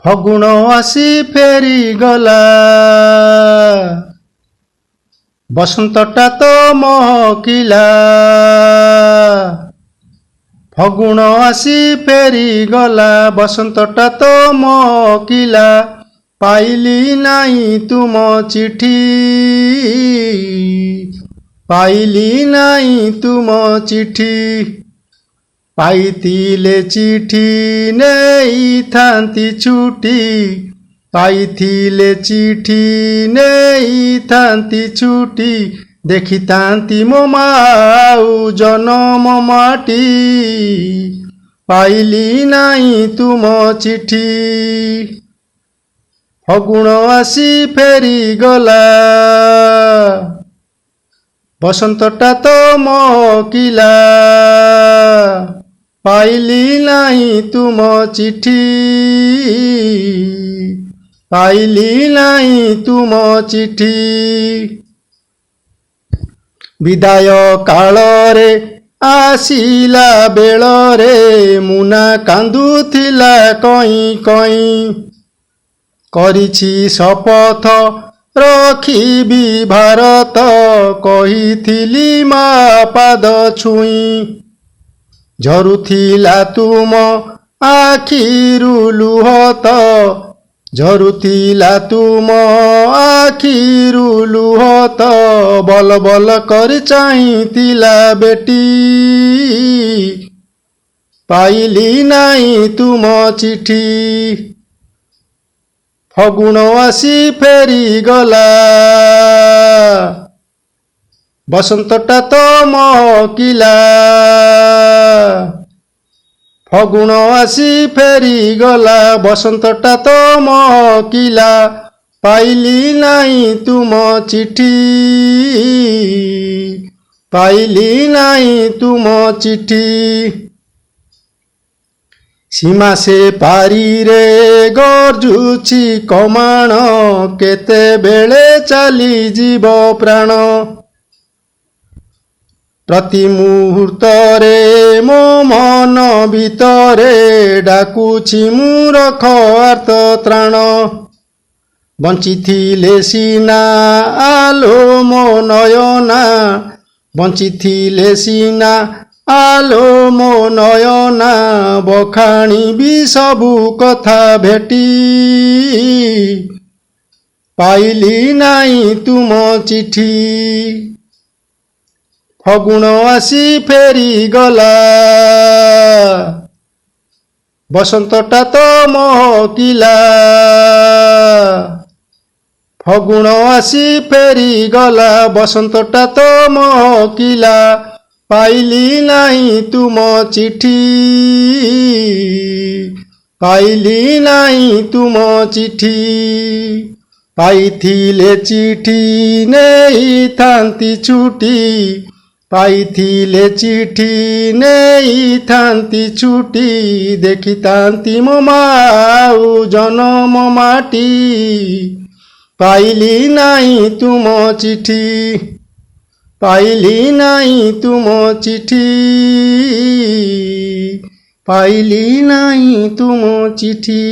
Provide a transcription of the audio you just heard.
ଫଗୁଣ ଆସି ଫେରିଗଲା, ବସନ୍ତଟା ତ ମହକିଲା। ଫଗୁଣ ଆସି ଫେରିଗଲା, ବସନ୍ତଟା ତ ମହକିଲା। ପାଇଲି ନାହିଁ ତୁମ ଚିଠି, ପାଇଲି ନାହିଁ ତୁମ ଚିଠି। ପାଇଥିଲେ ଚିଠି ନେଇଥାନ୍ତି ଛୁଟି, ପାଇଥିଲେ ଚିଠି ନେଇଥାନ୍ତି ଛୁଟି। ଦେଖିଥାନ୍ତି ମୋ ମାଉ ଜନମ ମାଟି, ପାଇଲି ନାହିଁ ତୁମ ଚିଠି। ଫଗୁଣ ଆସି ଫେରିଗଲା, ବସନ୍ତଟା ତ ମହକିଲା। ପାଇଲି ନାହିଁ ତୁମ ଚିଠି, ପାଇଲି ନାହିଁ ତୁମ ଚିଠି। ବିଦାୟ କାଳରେ ଆସିଲା ବେଳରେ, ମୁନା କାନ୍ଦୁଥିଲା କଇଁ କଇଁ। କରିଛି ଶପଥ ରଖିବି ଭାରତ, କହିଥିଲି ମା ପାଦ ଛୁଇଁ। ଝରୁଥିଲା ତୁମ ଆଖିରୁ ଲୁହ ତ, ଝରୁଥିଲା ତୁମ ଆଖିରୁ ଲୁହ ତ। ବଲ ବଲ କରି ଚାହିଁଥିଲା ବେଟି, ପାଇଲି ନାହିଁ ତୁମ ଚିଠି। ଫଗୁଣ ଆସି ଫେରିଗଲା, ବସନ୍ତଟା ତ ମହକିଲା। ଫଗୁଣ ଆସି ଫେରିଗଲା, ବସନ୍ତଟା ତ ମହକିଲା। ପାଇଲି ନାହିଁ ତୁମ ଚିଠି, ପାଇଲି ନାହିଁ ତୁମ ଚିଠି। ସୀମା ସେ ପାରିରେ ଗର୍ଜୁଛି କମାଣ, କେତେବେଳେ ଚାଲିଯିବ ପ୍ରାଣ। ପ୍ରତି ମୁହୂର୍ତ୍ତରେ ମୋ ମନ ଭିତରେ, ଡାକୁଛି ମୁଁ ରଖ ଆର୍ତ୍ତ ତ୍ରାଣ। ବଞ୍ଚିଥିଲେ ସିନା ଆଲୋ ମୋ ନୟନା, ବଞ୍ଚିଥିଲେ ସିନା ଆଲୋ ମୋ ନୟନା। ବଖାଣିବି ସବୁ କଥା ଭେଟି, ପାଇଲି ନାହିଁ ତୁମ ଚିଠି। ଫଗୁଣ ଆସି ଫେରିଗଲା, ବସନ୍ତଟା ତ ମହକିଲା। ଫଗୁଣ ଆସି ଫେରିଗଲା, ବସନ୍ତଟା ତ ମହକିଲା। ପାଇଲି ନାହିଁ ତୁମ ଚିଠି, ପାଇଲି ନାହିଁ ତୁମ ଚିଠି। ପାଇଥିଲେ ଚିଠି ନେଇଥାନ୍ତି ଛୁଟି, ପାଇଥିଲେ ଚିଠି ନେଇଥାନ୍ତି ଛୁଟି। ଦେଖିଥାନ୍ତି ମୋ ମାଉ ଜନମ ମାଟି, ପାଇଲି ନାହିଁ ତୁମ ଚିଠି, ପାଇଲି ନାହିଁ ତୁମ ଚିଠି, ପାଇଲି ନାହିଁ ତୁମ ଚିଠି।